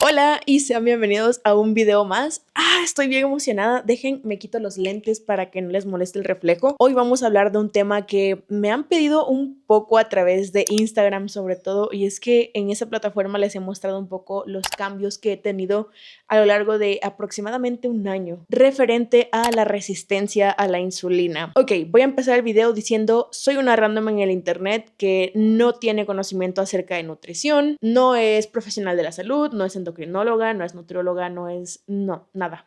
Hola y sean bienvenidos a un video más. Estoy bien emocionada. Me quito los lentes para que no les moleste el reflejo. Hoy vamos a hablar de un tema que me han pedido un poco a través de Instagram sobre todo, y es que en esa plataforma les he mostrado un poco los cambios que he tenido a lo largo de aproximadamente un año referente a la resistencia a la insulina. Ok, voy a empezar el video diciendo: soy una random en el internet que no tiene conocimiento acerca de nutrición, no es profesional de la salud, no es endocrinóloga, no es nutrióloga,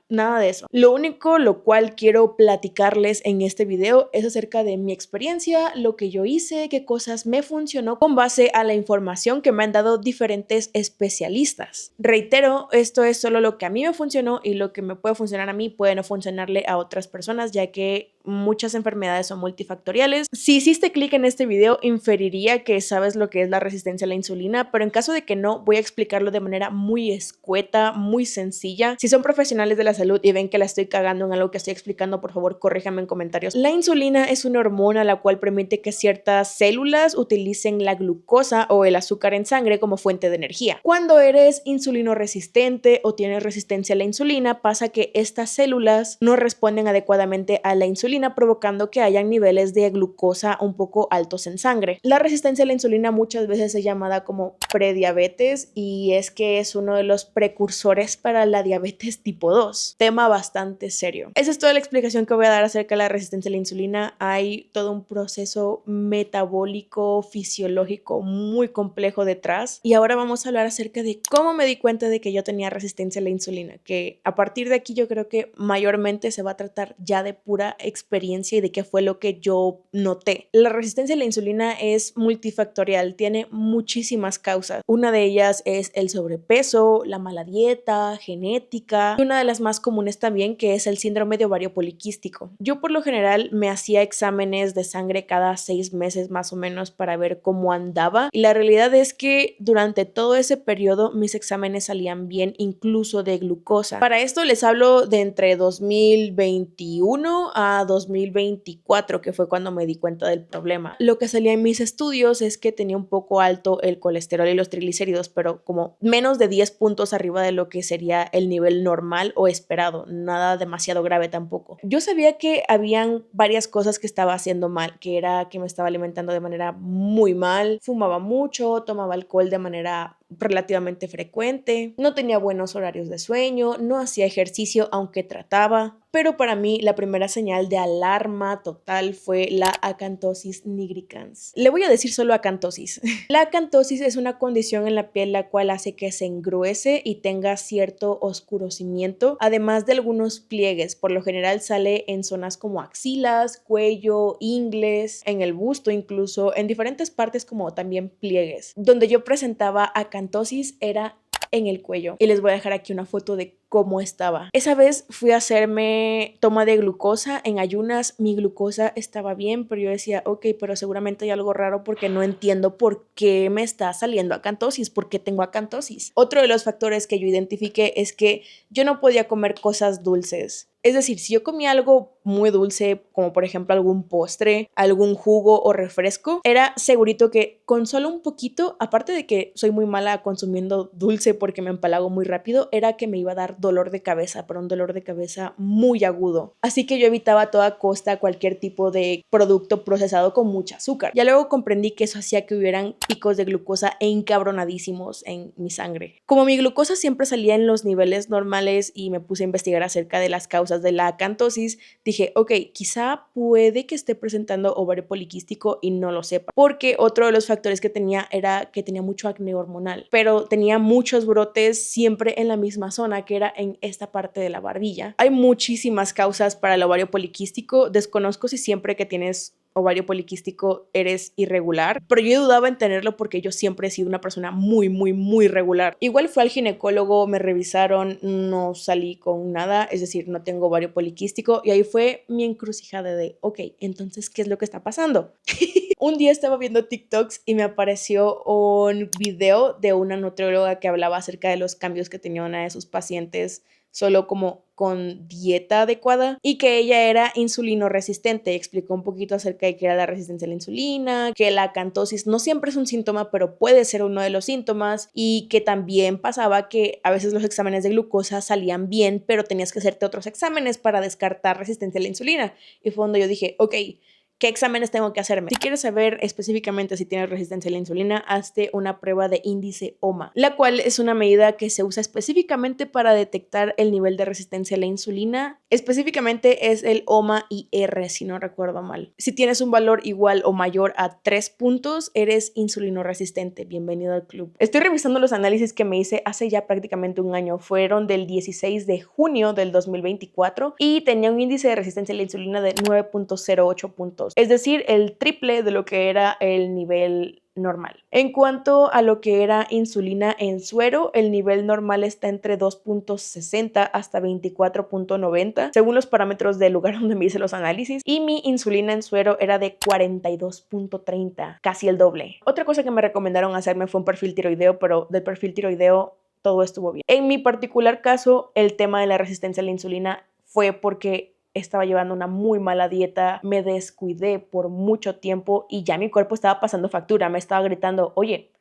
nada de eso. Lo único lo cual quiero platicarles en este video es acerca de mi experiencia, lo que yo hice, qué cosas me funcionó con base a la información que me han dado diferentes especialistas. Reitero, esto es solo lo que a mí me funcionó, y lo que me puede funcionar a mí puede no funcionarle a otras personas, ya que muchas enfermedades son multifactoriales. Si hiciste clic en este video, inferiría que sabes lo que es la resistencia a la insulina, pero en caso de que no, voy a explicarlo de manera muy escueta, muy sencilla. Si son profesionales de la salud y ven que la estoy cagando en algo que estoy explicando, por favor, corríjanme en comentarios. La insulina es una hormona la cual permite que ciertas células utilicen la glucosa o el azúcar en sangre como fuente de energía. Cuando eres insulino resistente o tienes resistencia a la insulina, pasa que estas células no responden adecuadamente a la insulina, provocando que hayan niveles de glucosa un poco altos en sangre. La resistencia a la insulina muchas veces es llamada como prediabetes, y es que es uno de los precursores para la diabetes tipo 2, tema bastante serio. Esa es toda la explicación que voy a dar acerca de la resistencia a la insulina. Hay todo un proceso metabólico, fisiológico muy complejo detrás, y ahora vamos a hablar acerca de cómo me di cuenta de que yo tenía resistencia a la insulina, que a partir de aquí yo creo que mayormente se va a tratar ya de pura experiencia y de qué fue lo que yo noté. La resistencia a la insulina es multifactorial, tiene muchísimas causas. Una de ellas es el sobrepeso, la mala dieta, genética, y una de las más comunes también, que es el síndrome de ovario poliquístico. Yo por lo general me hacía exámenes de sangre cada 6 meses más o menos para ver cómo andaba, y la realidad es que durante todo ese periodo mis exámenes salían bien, incluso de glucosa. Para esto les hablo de entre 2021 a 2024, que fue cuando me di cuenta del problema. Lo que salía en mis estudios es que tenía un poco alto el colesterol y los triglicéridos, pero como menos de 10 puntos arriba de lo que sería el nivel normal o esperado, nada demasiado grave tampoco. Yo sabía que habían varias cosas que estaba haciendo mal, que era que me estaba alimentando de manera muy mal, fumaba mucho, tomaba alcohol de manera relativamente frecuente, no tenía buenos horarios de sueño, no hacía ejercicio aunque trataba. Pero para mí la primera señal de alarma total fue la acantosis nigricans. Le voy a decir solo acantosis. La acantosis es una condición en la piel la cual hace que se engruese y tenga cierto oscurecimiento, además de algunos pliegues. Por lo general sale en zonas como axilas, cuello, ingles, en el busto, incluso en diferentes partes, como también pliegues. Donde yo presentaba acantosis era en el cuello, y les voy a dejar aquí una foto de cómo estaba. Esa vez fui a hacerme toma de glucosa en ayunas. Mi glucosa estaba bien, pero yo decía, ok, pero seguramente hay algo raro porque no entiendo por qué me está saliendo acantosis, por qué tengo acantosis. Otro de los factores que yo identifiqué es que yo no podía comer cosas dulces. Es decir, si yo comía algo muy dulce, como por ejemplo algún postre, algún jugo o refresco, era segurito que con solo un poquito, aparte de que soy muy mala consumiendo dulce porque me empalago muy rápido, era que me iba a dar dolor de cabeza, pero un dolor de cabeza muy agudo. Así que yo evitaba a toda costa cualquier tipo de producto procesado con mucha azúcar. Ya luego comprendí que eso hacía que hubieran picos de glucosa encabronadísimos en mi sangre. Como mi glucosa siempre salía en los niveles normales y me puse a investigar acerca de las causas de la acantosis, dije, ok, quizá puede que esté presentando ovario poliquístico y no lo sepa, porque otro de los factores que tenía era que tenía mucho acné hormonal, pero tenía muchos brotes siempre en la misma zona, que era en esta parte de la barbilla. Hay muchísimas causas para el ovario poliquístico. Desconozco si siempre que tienes ovario poliquístico eres irregular, pero yo dudaba en tenerlo porque yo siempre he sido una persona muy regular. Igual fui al ginecólogo, me revisaron, no salí con nada, es decir, no tengo ovario poliquístico, y ahí fue mi encrucijada de, ok, entonces, ¿qué es lo que está pasando? Un día estaba viendo TikToks y me apareció un video de una nutrióloga que hablaba acerca de los cambios que tenía una de sus pacientes solo como con dieta adecuada, y que ella era insulino resistente. Explicó un poquito acerca de qué era la resistencia a la insulina, que la acantosis no siempre es un síntoma, pero puede ser uno de los síntomas, y que también pasaba que a veces los exámenes de glucosa salían bien, pero tenías que hacerte otros exámenes para descartar resistencia a la insulina. Y fue donde yo dije, ok, ¿qué exámenes tengo que hacerme? Si quieres saber específicamente si tienes resistencia a la insulina, hazte una prueba de índice OMA, la cual es una medida que se usa específicamente para detectar el nivel de resistencia a la insulina. Específicamente es el OMA-IR, si no recuerdo mal. Si tienes un valor igual o mayor a 3 puntos, eres insulino resistente. Bienvenido al club. Estoy revisando los análisis que me hice hace ya prácticamente un año. Fueron del 16 de junio del 2024 y tenía un índice de resistencia a la insulina de 9.08 puntos. Es decir, el triple de lo que era el nivel normal. En cuanto a lo que era insulina en suero, el nivel normal está entre 2.60 hasta 24.90, según los parámetros del lugar donde me hice los análisis, y mi insulina en suero era de 42.30, casi el doble. Otra cosa que me recomendaron hacerme fue un perfil tiroideo, pero del perfil tiroideo todo estuvo bien. En mi particular caso, el tema de la resistencia a la insulina fue porque estaba llevando una muy mala dieta, me descuidé por mucho tiempo y ya mi cuerpo estaba pasando factura, me estaba gritando, oye,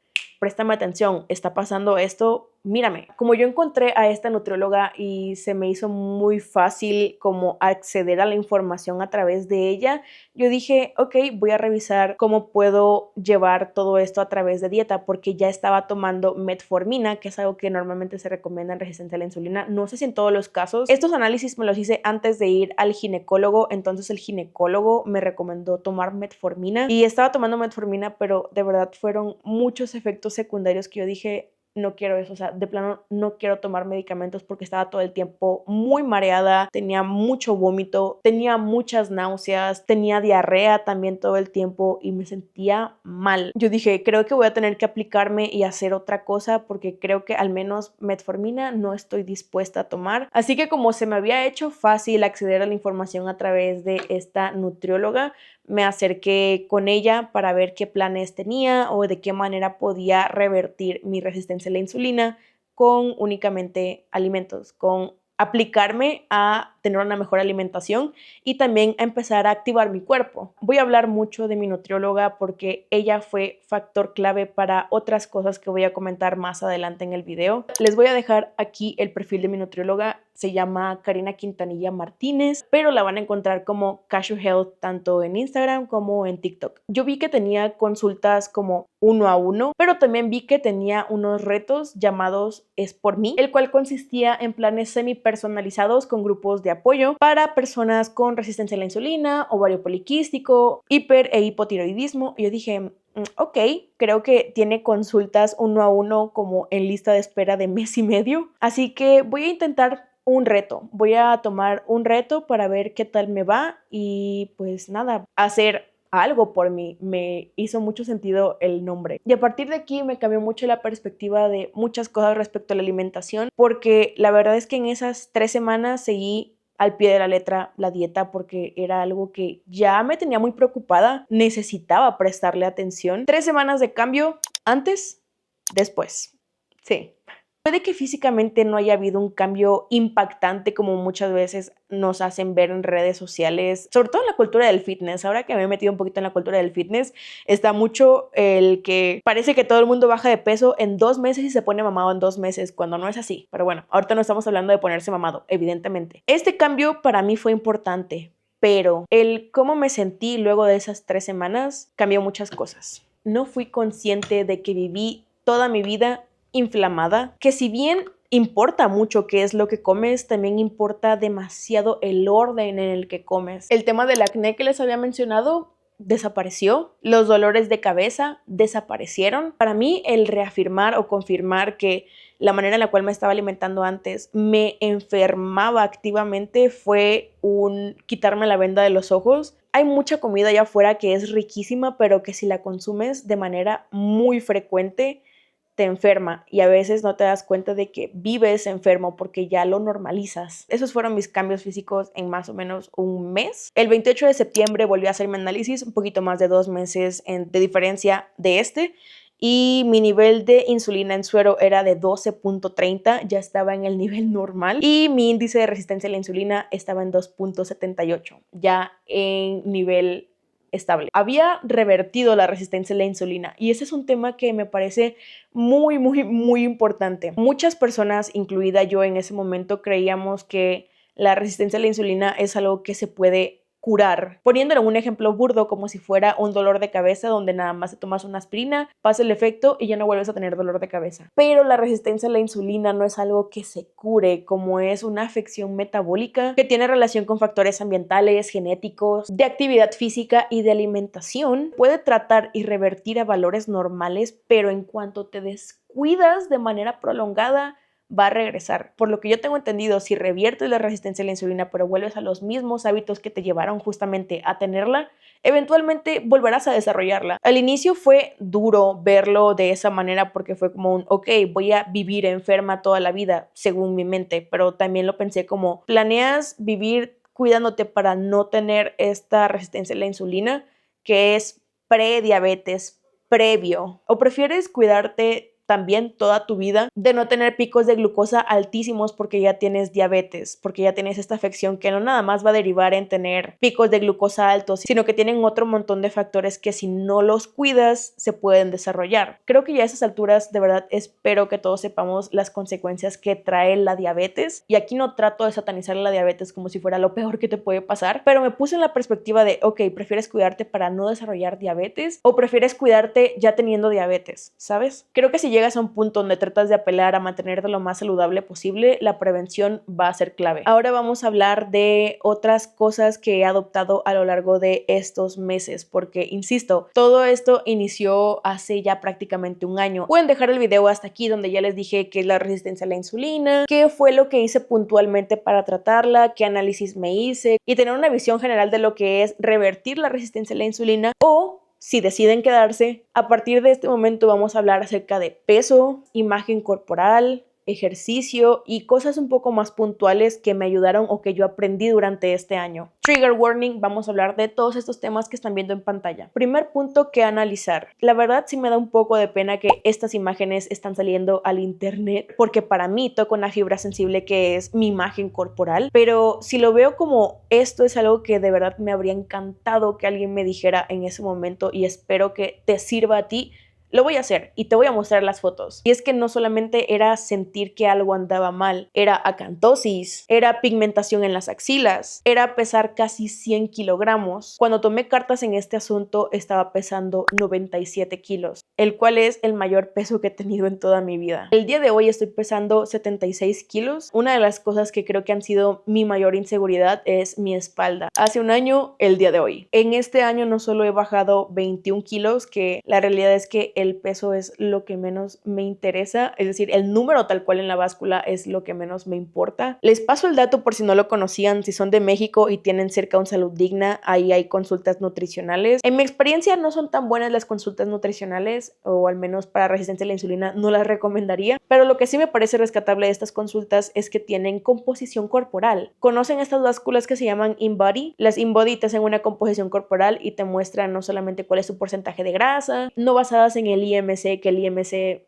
préstame atención, está pasando esto, mírame. Como yo encontré a esta nutrióloga y se me hizo muy fácil como acceder a la información a través de ella, yo dije, ok, voy a revisar cómo puedo llevar todo esto a través de dieta, porque ya estaba tomando metformina, que es algo que normalmente se recomienda en resistencia a la insulina. No sé si en todos los casos. Estos análisis me los hice antes de ir al ginecólogo, entonces el ginecólogo me recomendó tomar metformina y estaba tomando metformina, pero de verdad fueron muchos efectos secundarios que yo dije, no quiero eso, o sea, de plano no quiero tomar medicamentos porque estaba todo el tiempo muy mareada, tenía mucho vómito, tenía muchas náuseas, tenía diarrea también todo el tiempo y me sentía mal. Yo dije, creo que voy a tener que aplicarme y hacer otra cosa porque creo que al menos metformina no estoy dispuesta a tomar. Así que como se me había hecho fácil acceder a la información a través de esta nutrióloga, me acerqué con ella para ver qué planes tenía o de qué manera podía revertir mi resistencia a la insulina con únicamente alimentos, con aplicarme a tener una mejor alimentación y también a empezar a activar mi cuerpo. Voy a hablar mucho de mi nutrióloga porque ella fue factor clave para otras cosas que voy a comentar más adelante en el video. Les voy a dejar aquí el perfil de mi nutrióloga. Se llama Karina Quintanilla Martínez, pero la van a encontrar como Cashew Health tanto en Instagram como en TikTok. Yo vi que tenía consultas como 1 a 1, pero también vi que tenía unos retos llamados Es por mí, el cual consistía en planes semi personalizados con grupos de apoyo para personas con resistencia a la insulina, ovario poliquístico, hiper e hipotiroidismo. Y yo dije, ok, creo que tiene consultas 1 a 1 como en lista de espera de mes y medio. Así que voy a intentar un reto. Voy a tomar un reto para ver qué tal me va y pues nada, hacer algo por mí. Me hizo mucho sentido el nombre. Y a partir de aquí me cambió mucho la perspectiva de muchas cosas respecto a la alimentación, porque la verdad es que en esas 3 semanas seguí al pie de la letra la dieta porque era algo que ya me tenía muy preocupada, necesitaba prestarle atención. 3 semanas de cambio, antes, después. Sí. Puede que físicamente no haya habido un cambio impactante como muchas veces nos hacen ver en redes sociales, sobre todo en la cultura del fitness. Ahora que me he metido un poquito en la cultura del fitness, está mucho el que parece que todo el mundo baja de peso en 2 meses y se pone mamado en 2 meses, cuando no es así. Pero bueno, ahorita no estamos hablando de ponerse mamado, evidentemente. Este cambio para mí fue importante, pero el cómo me sentí luego de esas 3 semanas cambió muchas cosas. No fui consciente de que viví toda mi vida inflamada, que si bien importa mucho qué es lo que comes, también importa demasiado el orden en el que comes. El tema del acné que les había mencionado desapareció, los dolores de cabeza desaparecieron. Para mí, el reafirmar o confirmar que la manera en la cual me estaba alimentando antes me enfermaba activamente fue un quitarme la venda de los ojos. Hay mucha comida allá afuera que es riquísima, pero que si la consumes de manera muy frecuente, te enferma y a veces no te das cuenta de que vives enfermo porque ya lo normalizas. Esos fueron mis cambios físicos en más o menos un mes. El 28 de septiembre volví a hacerme análisis, un poquito más de 2 meses de diferencia de este, y mi nivel de insulina en suero era de 12.30, ya estaba en el nivel normal, y mi índice de resistencia a la insulina estaba en 2.78, ya en nivel estable. Había revertido la resistencia a la insulina y ese es un tema que me parece muy importante. Muchas personas, incluida yo en ese momento, creíamos que la resistencia a la insulina es algo que se puede curar, poniéndolo en un ejemplo burdo, como si fuera un dolor de cabeza donde nada más te tomas una aspirina, pasa el efecto y ya no vuelves a tener dolor de cabeza. Pero la resistencia a la insulina no es algo que se cure, como es una afección metabólica que tiene relación con factores ambientales, genéticos, de actividad física y de alimentación. Puede tratar y revertir a valores normales, pero en cuanto te descuidas de manera prolongada, va a regresar. Por lo que yo tengo entendido, si reviertes la resistencia a la insulina pero vuelves a los mismos hábitos que te llevaron justamente a tenerla, eventualmente volverás a desarrollarla. Al inicio fue duro verlo de esa manera porque fue como un, ok, voy a vivir enferma toda la vida, según mi mente, pero también lo pensé como, ¿planeas vivir cuidándote para no tener esta resistencia a la insulina, que es prediabetes previo? ¿O prefieres cuidarte también toda tu vida de no tener picos de glucosa altísimos porque ya tienes diabetes, porque ya tienes esta afección que no nada más va a derivar en tener picos de glucosa altos, sino que tienen otro montón de factores que si no los cuidas se pueden desarrollar? Creo que ya a esas alturas de verdad espero que todos sepamos las consecuencias que trae la diabetes, y aquí no trato de satanizar la diabetes como si fuera lo peor que te puede pasar, pero me puse en la perspectiva de, ok, ¿prefieres cuidarte para no desarrollar diabetes o prefieres cuidarte ya teniendo diabetes? ¿Sabes? Creo que si llegas a un punto donde tratas de apelar a mantenerte lo más saludable posible, la prevención va a ser clave. Ahora vamos a hablar de otras cosas que he adoptado a lo largo de estos meses, porque insisto, todo esto inició hace ya prácticamente un año. Pueden dejar el video hasta aquí donde ya les dije qué es la resistencia a la insulina, qué fue lo que hice puntualmente para tratarla, qué análisis me hice y tener una visión general de lo que es revertir la resistencia a la insulina, o si deciden quedarse. A partir de este momento vamos a hablar acerca de peso, imagen corporal, ejercicio y cosas un poco más puntuales que me ayudaron o que yo aprendí durante este año. Trigger warning, vamos a hablar de todos estos temas que están viendo en pantalla. Primer punto que analizar. La verdad sí me da un poco de pena que estas imágenes están saliendo al internet, porque para mí toco una fibra sensible que es mi imagen corporal, pero si lo veo como esto es algo que de verdad me habría encantado que alguien me dijera en ese momento, y espero que te sirva a ti, lo voy a hacer y te voy a mostrar las fotos. Y es que no solamente era sentir que algo andaba mal, era acantosis, era pigmentación en las axilas, era pesar casi 100 kilogramos. Cuando tomé cartas en este asunto estaba pesando 97 kilos, el cual es el mayor peso que he tenido en toda mi vida. El día de hoy estoy pesando 76 kilos. Una de las cosas que creo que han sido mi mayor inseguridad es mi espalda. Hace un año, el día de hoy. En este año no solo he bajado 21 kilos, que la realidad es que el peso es lo que menos me interesa, es decir, el número tal cual en la báscula es lo que menos me importa. Les paso el dato por si no lo conocían. Si son de México y tienen cerca un Salud Digna, ahí hay consultas nutricionales. En mi experiencia no son tan buenas las consultas nutricionales, o al menos para resistencia a la insulina no las recomendaría, pero lo que sí me parece rescatable de estas consultas es que tienen composición corporal. ¿Conocen estas básculas que se llaman InBody? Las InBody te hacen una composición corporal y te muestran no solamente cuál es tu porcentaje de grasa, no basadas en el IMC, que el IMC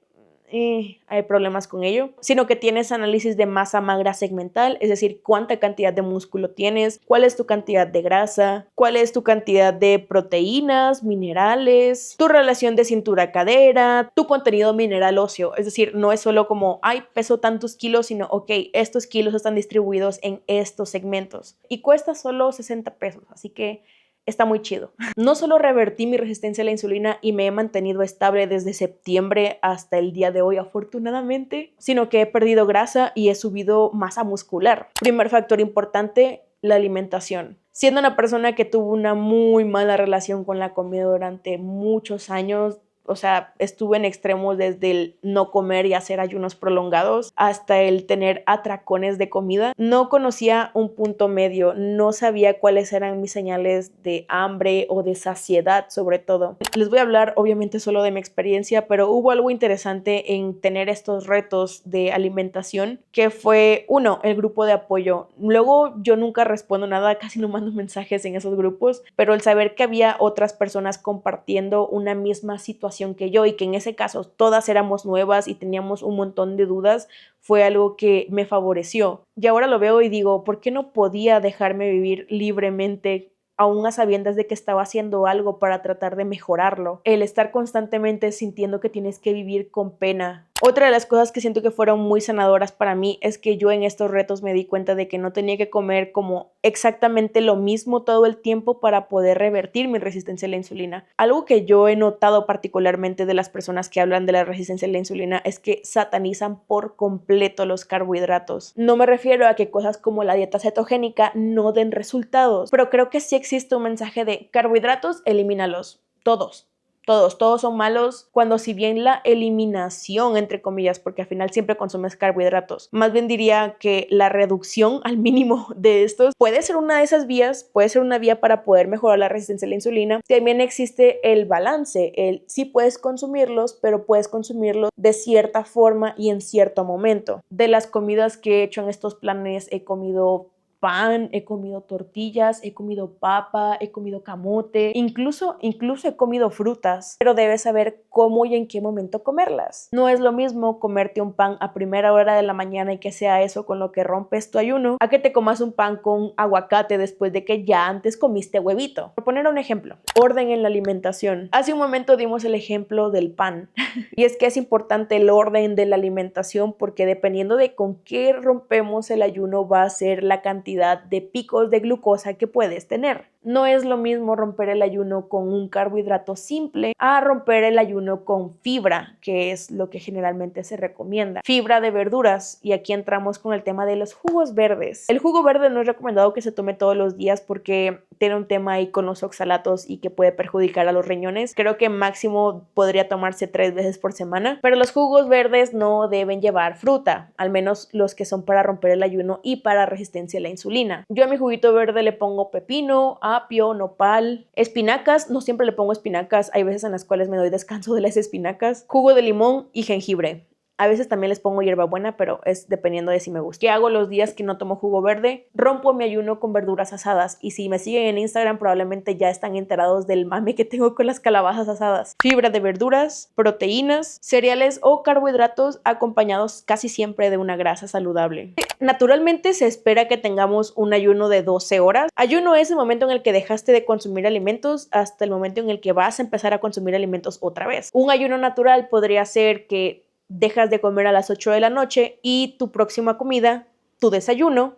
hay problemas con ello, sino que tienes análisis de masa magra segmental, es decir, cuánta cantidad de músculo tienes, cuál es tu cantidad de grasa, cuál es tu cantidad de proteínas, minerales, tu relación de cintura-cadera, tu contenido mineral óseo. Es decir, no es solo como, ay, peso tantos kilos, sino, ok, estos kilos están distribuidos en estos segmentos y cuesta solo 60 pesos, así que está muy chido. No solo revertí mi resistencia a la insulina y me he mantenido estable desde septiembre hasta el día de hoy, afortunadamente, sino que he perdido grasa y he subido masa muscular. Primer factor importante, la alimentación. Siendo una persona que tuvo una muy mala relación con la comida durante muchos años, o sea, estuve en extremos desde el no comer y hacer ayunos prolongados hasta el tener atracones de comida. No conocía un punto medio, no sabía cuáles eran mis señales de hambre o de saciedad, sobre todo. Les voy a hablar obviamente solo de mi experiencia, pero hubo algo interesante en tener estos retos de alimentación, que fue, uno, el grupo de apoyo. Luego yo nunca respondo nada, casi no mando mensajes en esos grupos, pero el saber que había otras personas compartiendo una misma situación situación que yo y que en ese caso todas éramos nuevas y teníamos un montón de dudas, fue algo que me favoreció. Y ahora lo veo y digo, ¿por qué no podía dejarme vivir libremente aún a sabiendas de que estaba haciendo algo para tratar de mejorarlo? El estar constantemente sintiendo que tienes que vivir con pena. Otra de las cosas que siento que fueron muy sanadoras para mí es que yo en estos retos me di cuenta de que no tenía que comer como exactamente lo mismo todo el tiempo para poder revertir mi resistencia a la insulina. Algo que yo he notado particularmente de las personas que hablan de la resistencia a la insulina es que satanizan por completo los carbohidratos. No me refiero a que cosas como la dieta cetogénica no den resultados, pero creo que sí existe un mensaje de carbohidratos, elimínalos, todos. Todos son malos, cuando si bien la eliminación, entre comillas, porque al final siempre consumes carbohidratos, más bien diría que la reducción al mínimo de estos puede ser una de esas vías, puede ser una vía para poder mejorar la resistencia a la insulina. También existe el balance, sí puedes consumirlos, pero puedes consumirlos de cierta forma y en cierto momento. De las comidas que he hecho en estos planes, he comido pan, he comido tortillas, he comido papa, he comido camote, incluso he comido frutas, pero debes saber cómo y en qué momento comerlas. No es lo mismo comerte un pan a primera hora de la mañana y que sea eso con lo que rompes tu ayuno, a que te comas un pan con aguacate después de que ya antes comiste huevito. Por poner un ejemplo, orden en la alimentación. Hace un momento dimos el ejemplo del pan y es que es importante el orden de la alimentación porque dependiendo de con qué rompemos el ayuno va a ser la cantidad de picos de glucosa que puedes tener. No es lo mismo romper el ayuno con un carbohidrato simple a romper el ayuno con fibra, que es lo que generalmente se recomienda. Fibra de verduras, y aquí entramos con el tema de los jugos verdes. El jugo verde no es recomendado que se tome todos los días porque tiene un tema ahí con los oxalatos y que puede perjudicar a los riñones. Creo que máximo podría tomarse 3 veces por semana, pero los jugos verdes no deben llevar fruta, al menos los que son para romper el ayuno y para resistencia a la insulina. Yo a mi juguito verde le pongo pepino, apio, nopal, espinacas. No siempre le pongo espinacas, hay veces en las cuales me doy descanso de las espinacas, jugo de limón y jengibre. A veces también les pongo hierbabuena, pero es dependiendo de si me gusta. ¿Qué hago los días que no tomo jugo verde? Rompo mi ayuno con verduras asadas. Y si me siguen en Instagram, probablemente ya están enterados del mame que tengo con las calabazas asadas. Fibra de verduras, proteínas, cereales o carbohidratos acompañados casi siempre de una grasa saludable. Naturalmente se espera que tengamos un ayuno de 12 horas. Ayuno es el momento en el que dejaste de consumir alimentos hasta el momento en el que vas a empezar a consumir alimentos otra vez. Un ayuno natural podría ser que dejas de comer a las 8 de la noche y tu próxima comida, tu desayuno,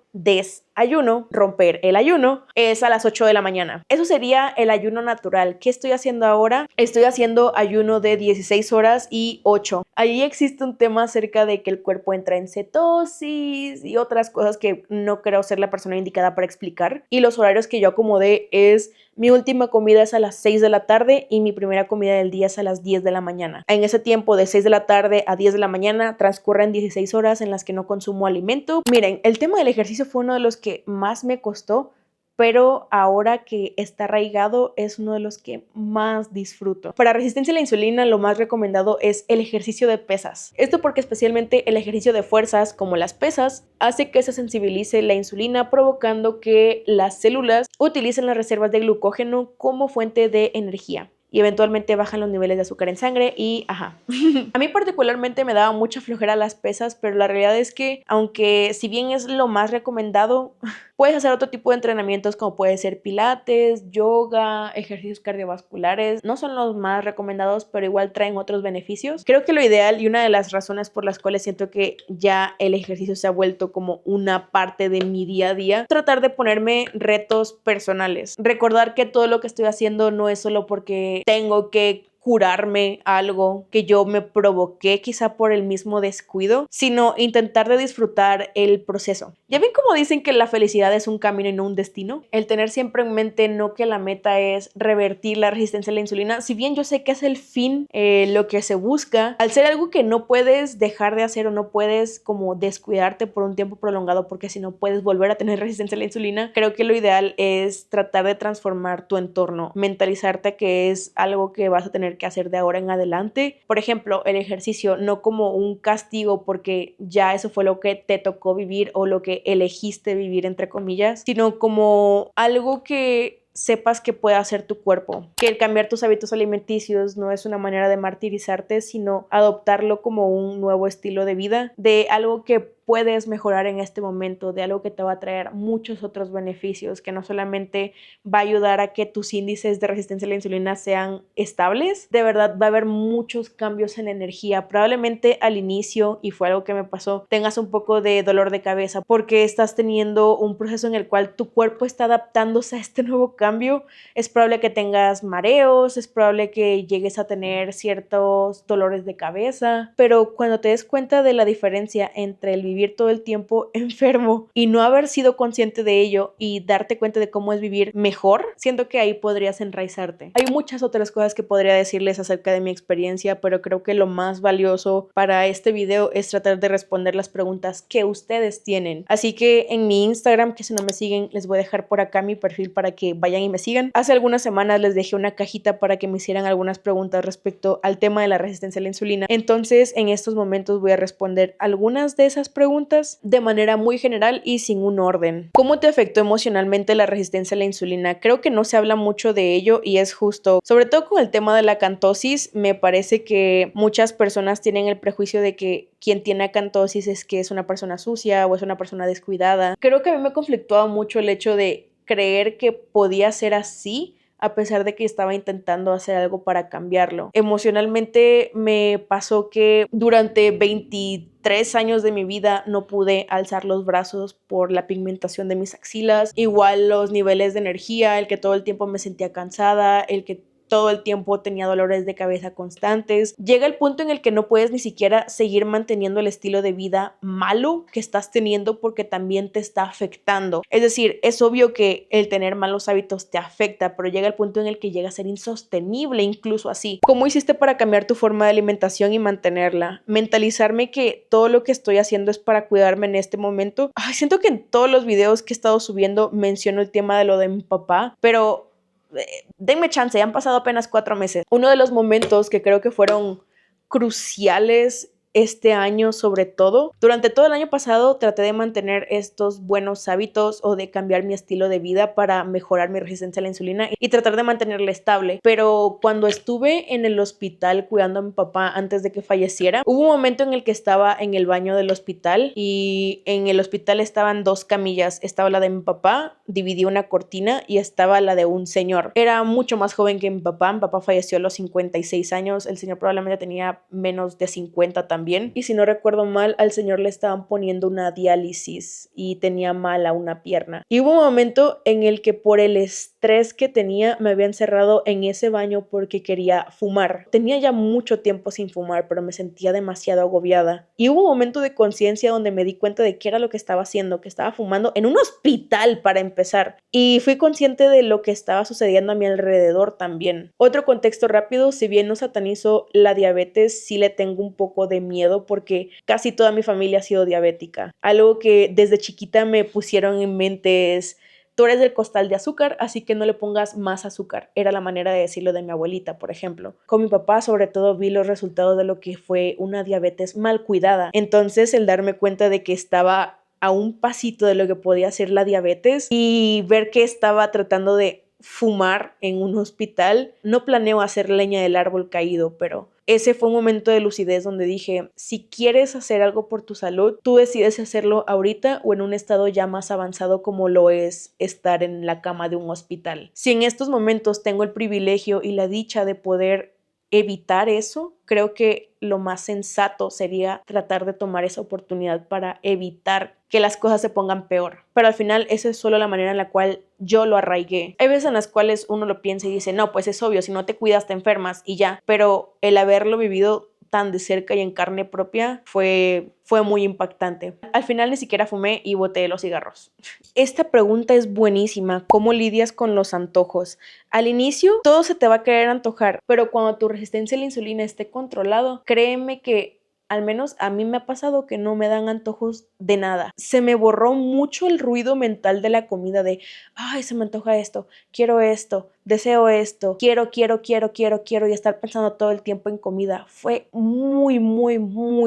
romper el ayuno, es a las 8 de la mañana. Eso sería el ayuno natural. ¿Qué estoy haciendo ahora? Estoy haciendo ayuno de 16 horas y 8. Ahí existe un tema acerca de que el cuerpo entra en cetosis y otras cosas que no creo ser la persona indicada para explicar. Y los horarios que yo acomodé es: mi última comida es a las 6 de la tarde y mi primera comida del día es a las 10 de la mañana. En ese tiempo de 6 de la tarde a 10 de la mañana transcurren 16 horas en las que no consumo alimento. Miren, el tema del ejercicio fue uno de los que más me costó, pero ahora que está arraigado es uno de los que más disfruto. Para resistencia a la insulina, lo más recomendado es el ejercicio de pesas. Esto porque especialmente el ejercicio de fuerzas, como las pesas, hace que se sensibilice la insulina, provocando que las células utilicen las reservas de glucógeno como fuente de energía. Y eventualmente bajan los niveles de azúcar en sangre y ajá. A mí particularmente me daba mucha flojera las pesas, pero la realidad es que, aunque si bien es lo más recomendado, puedes hacer otro tipo de entrenamientos como puede ser pilates, yoga, ejercicios cardiovasculares. No son los más recomendados, pero igual traen otros beneficios. Creo que lo ideal y una de las razones por las cuales siento que ya el ejercicio se ha vuelto como una parte de mi día a día, tratar de ponerme retos personales. Recordar que todo lo que estoy haciendo no es solo porque tengo que curarme algo que yo me provoqué quizá por el mismo descuido, sino intentar de disfrutar el proceso. ¿Ya ven cómo dicen que la felicidad es un camino y no un destino? El tener siempre en mente no que la meta es revertir la resistencia a la insulina, si bien yo sé que es el fin, lo que se busca, al ser algo que no puedes dejar de hacer o no puedes como descuidarte por un tiempo prolongado porque si no puedes volver a tener resistencia a la insulina, creo que lo ideal es tratar de transformar tu entorno, mentalizarte que es algo que vas a tener que hacer de ahora en adelante. Por ejemplo, el ejercicio no como un castigo porque ya eso fue lo que te tocó vivir o lo que elegiste vivir entre comillas, sino como algo que sepas que puede hacer tu cuerpo, que el cambiar tus hábitos alimenticios no es una manera de martirizarte, sino adoptarlo como un nuevo estilo de vida, de algo que puedes mejorar en este momento, de algo que te va a traer muchos otros beneficios, que no solamente va a ayudar a que tus índices de resistencia a la insulina sean estables, de verdad va a haber muchos cambios en la energía. Probablemente al inicio, y fue algo que me pasó, tengas un poco de dolor de cabeza porque estás teniendo un proceso en el cual tu cuerpo está adaptándose a este nuevo cambio. Es probable que tengas mareos, es probable que llegues a tener ciertos dolores de cabeza, pero cuando te des cuenta de la diferencia entre el vivir todo el tiempo enfermo y no haber sido consciente de ello y darte cuenta de cómo es vivir mejor, siento que ahí podrías enraizarte. Hay muchas otras cosas que podría decirles acerca de mi experiencia, pero creo que lo más valioso para este video es tratar de responder las preguntas que ustedes tienen. Así que en mi Instagram, que si no me siguen, les voy a dejar por acá mi perfil para que vayan y me sigan. Hace algunas semanas les dejé una cajita para que me hicieran algunas preguntas respecto al tema de la resistencia a la insulina. Entonces, en estos momentos voy a responder algunas de esas preguntas de manera muy general y sin un orden. ¿Cómo te afectó emocionalmente la resistencia a la insulina? Creo que no se habla mucho de ello y es justo, sobre todo con el tema de la acantosis, me parece que muchas personas tienen el prejuicio de que quien tiene acantosis es que es una persona sucia o es una persona descuidada. Creo que a mí me conflictuaba mucho el hecho de creer que podía ser así, a pesar de que estaba intentando hacer algo para cambiarlo. Emocionalmente me pasó que durante 23 años de mi vida no pude alzar los brazos por la pigmentación de mis axilas, igual los niveles de energía, el que todo el tiempo me sentía cansada, el que todo el tiempo tenía dolores de cabeza constantes. Llega el punto en el que no puedes ni siquiera seguir manteniendo el estilo de vida malo que estás teniendo porque también te está afectando. Es decir, es obvio que el tener malos hábitos te afecta, pero llega el punto en el que llega a ser insostenible incluso así. ¿Cómo hiciste para cambiar tu forma de alimentación y mantenerla? Mentalizarme que todo lo que estoy haciendo es para cuidarme en este momento. Ay, siento que en todos los videos que he estado subiendo menciono el tema de lo de mi papá, pero denme chance, ya han pasado apenas 4 meses. Uno de los momentos que creo que fueron cruciales este año, sobre todo, durante todo el año pasado traté de mantener estos buenos hábitos o de cambiar mi estilo de vida para mejorar mi resistencia a la insulina y tratar de mantenerla estable, pero cuando estuve en el hospital cuidando a mi papá antes de que falleciera, hubo un momento en el que estaba en el baño del hospital y en el hospital estaban 2 camillas, estaba la de mi papá, dividí una cortina y estaba la de un señor. Era mucho más joven que mi papá falleció a los 56 años, el señor probablemente tenía menos de 50 también. Y si no recuerdo mal, al señor le estaban poniendo una diálisis y tenía mala una pierna. Y hubo un momento en el que por el estrés que tenía me había encerrado en ese baño porque quería fumar. Tenía ya mucho tiempo sin fumar, pero me sentía demasiado agobiada. Y hubo un momento de conciencia donde me di cuenta de qué era lo que estaba haciendo, que estaba fumando en un hospital para empezar. Y fui consciente de lo que estaba sucediendo a mi alrededor también. Otro contexto rápido, si bien no satanizo la diabetes, sí le tengo un poco de miedo porque casi toda mi familia ha sido diabética. Algo que desde chiquita me pusieron en mente es: tú eres del costal de azúcar, así que no le pongas más azúcar. Era la manera de decirlo de mi abuelita, por ejemplo. Con mi papá, sobre todo, vi los resultados de lo que fue una diabetes mal cuidada. Entonces, el darme cuenta de que estaba a un pasito de lo que podía ser la diabetes y ver que estaba tratando de fumar en un hospital, no planeo hacer leña del árbol caído, pero ese fue un momento de lucidez donde dije: si quieres hacer algo por tu salud, tú decides hacerlo ahorita o en un estado ya más avanzado como lo es estar en la cama de un hospital. Si en estos momentos tengo el privilegio y la dicha de poder evitar eso, creo que lo más sensato sería tratar de tomar esa oportunidad para evitar que las cosas se pongan peor. Pero al final esa es solo la manera en la cual yo lo arraigué. Hay veces en las cuales uno lo piensa y dice: no, pues es obvio, si no te cuidas te enfermas y ya. Pero el haberlo vivido tan de cerca y en carne propia fue muy impactante. Al final ni siquiera fumé y boté los cigarros. Esta pregunta es buenísima. ¿Cómo lidias con los antojos? Al inicio todo se te va a querer antojar, pero cuando tu resistencia a la insulina esté controlado, créeme que al menos a mí me ha pasado que no me dan antojos de nada. Se me borró mucho el ruido mental de la comida de: ay, se me antoja esto, deseo esto, quiero y estar pensando todo el tiempo en comida. Fue muy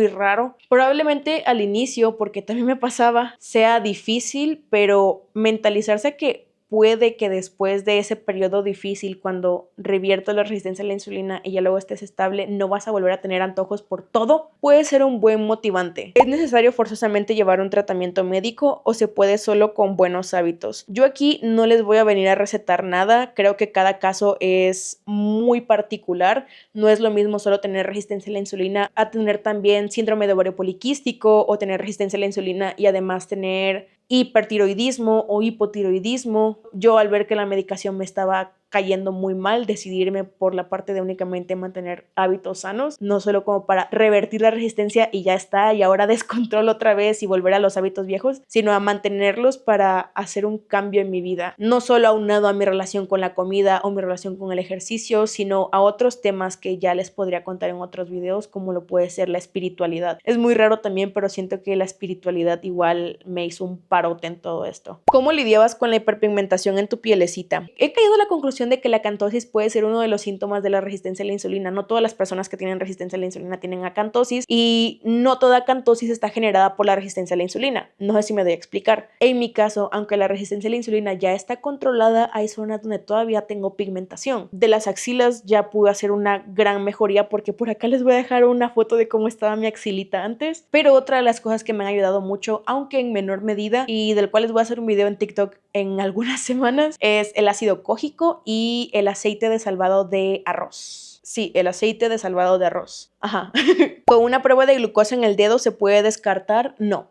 raro. Probablemente al inicio, porque también me pasaba, sea difícil, pero mentalizarse que puede que después de ese periodo difícil, cuando revierto la resistencia a la insulina y ya luego estés estable, no vas a volver a tener antojos por todo, puede ser un buen motivante. ¿Es necesario forzosamente llevar un tratamiento médico o se puede solo con buenos hábitos? Yo aquí no les voy a venir a recetar nada, creo que cada caso es muy particular. No es lo mismo solo tener resistencia a la insulina a tener también síndrome de ovario poliquístico o tener resistencia a la insulina y además tener hipertiroidismo o hipotiroidismo. Yo, al ver que la medicación me estaba cayendo muy mal, decidirme por la parte de únicamente mantener hábitos sanos, no solo como para revertir la resistencia y ya está, y ahora descontrol otra vez y volver a los hábitos viejos, sino a mantenerlos para hacer un cambio en mi vida, no solo aunado a mi relación con la comida o mi relación con el ejercicio, sino a otros temas que ya les podría contar en otros videos, como lo puede ser la espiritualidad. Es muy raro también, pero siento que la espiritualidad igual me hizo un parote en todo esto. ¿Cómo lidiabas con la hiperpigmentación en tu pielecita? He caído a la conclusión de que la acantosis puede ser uno de los síntomas de la resistencia a la insulina. No todas las personas que tienen resistencia a la insulina tienen acantosis y no toda acantosis está generada por la resistencia a la insulina. No sé si me doy a explicar. En mi caso, aunque la resistencia a la insulina ya está controlada, hay zonas donde todavía tengo pigmentación. De las axilas ya pude hacer una gran mejoría, porque por acá les voy a dejar una foto de cómo estaba mi axilita antes. Pero otra de las cosas que me han ayudado mucho, aunque en menor medida, y del cual les voy a hacer un video en TikTok en algunas semanas, es el ácido cógico y el aceite de salvado de arroz. Sí, el aceite de salvado de arroz. Ajá. ¿Con una prueba de glucosa en el dedo se puede descartar? No,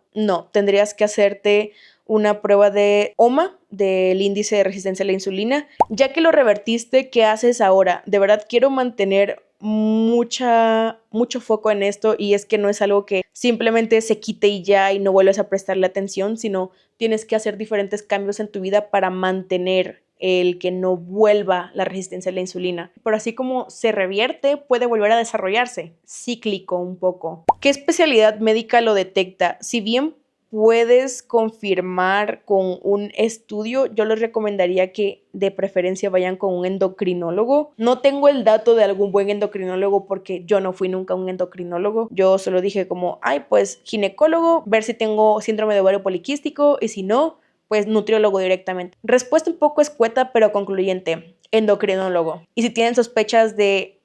tendrías que hacerte una prueba de OMA, del índice de resistencia a la insulina. Ya que lo revertiste, ¿qué haces ahora? De verdad quiero mantener mucho foco en esto, y es que no es algo que simplemente se quite y ya y no vuelves a prestarle atención, sino tienes que hacer diferentes cambios en tu vida para mantener el que no vuelva la resistencia a la insulina. Pero así como se revierte, puede volver a desarrollarse, cíclico un poco. ¿Qué especialidad médica lo detecta? Si bien puedes confirmar con un estudio, yo les recomendaría que de preferencia vayan con un endocrinólogo. No tengo el dato de algún buen endocrinólogo porque yo no fui nunca un endocrinólogo. Yo solo dije como, pues ginecólogo, ver si tengo síndrome de ovario poliquístico, y si no, pues nutriólogo directamente. Respuesta un poco escueta pero concluyente: endocrinólogo. Y si tienen sospechas de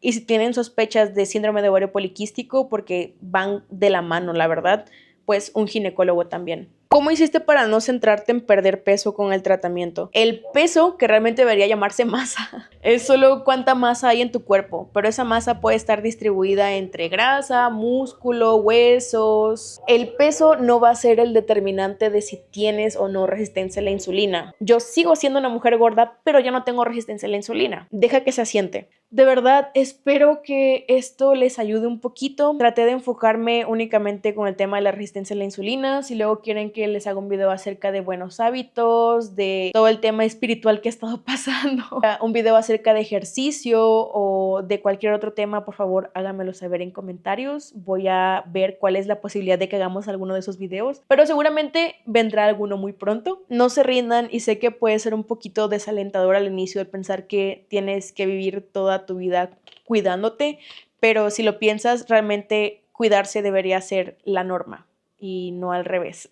síndrome de ovario poliquístico, porque van de la mano, la verdad, pues un ginecólogo también. ¿Cómo hiciste para no centrarte en perder peso con el tratamiento? El peso, que realmente debería llamarse masa, es solo cuánta masa hay en tu cuerpo, pero esa masa puede estar distribuida entre grasa, músculo, huesos. El peso no va a ser el determinante de si tienes o no resistencia a la insulina. Yo sigo siendo una mujer gorda, pero ya no tengo resistencia a la insulina. Deja que se asiente. De verdad, espero que esto les ayude un poquito. Traté de enfocarme únicamente con el tema de la resistencia a la insulina. Si luego quieren que les haga un video acerca de buenos hábitos, de todo el tema espiritual que ha estado pasando, un video acerca de ejercicio o de cualquier otro tema, por favor háganmelo saber en comentarios. Voy a ver cuál es la posibilidad de que hagamos alguno de esos videos, pero seguramente vendrá alguno muy pronto. No se rindan, y sé que puede ser un poquito desalentador al inicio el pensar que tienes que vivir toda tu vida cuidándote, pero si lo piensas, realmente cuidarse debería ser la norma y no al revés.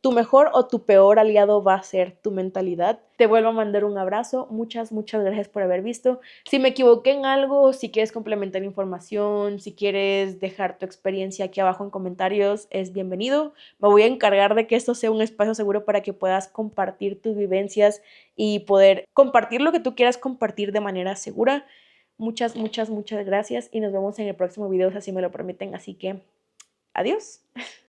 Tu mejor o tu peor aliado va a ser tu mentalidad. Te vuelvo a mandar un abrazo. Muchas gracias por haber visto. Si me equivoqué en algo, si quieres complementar información, si quieres dejar tu experiencia aquí abajo en comentarios, es bienvenido. Me voy a encargar de que esto sea un espacio seguro para que puedas compartir tus vivencias y poder compartir lo que tú quieras compartir de manera segura. Muchas gracias y nos vemos en el próximo video, si así me lo permiten. Así que, adiós.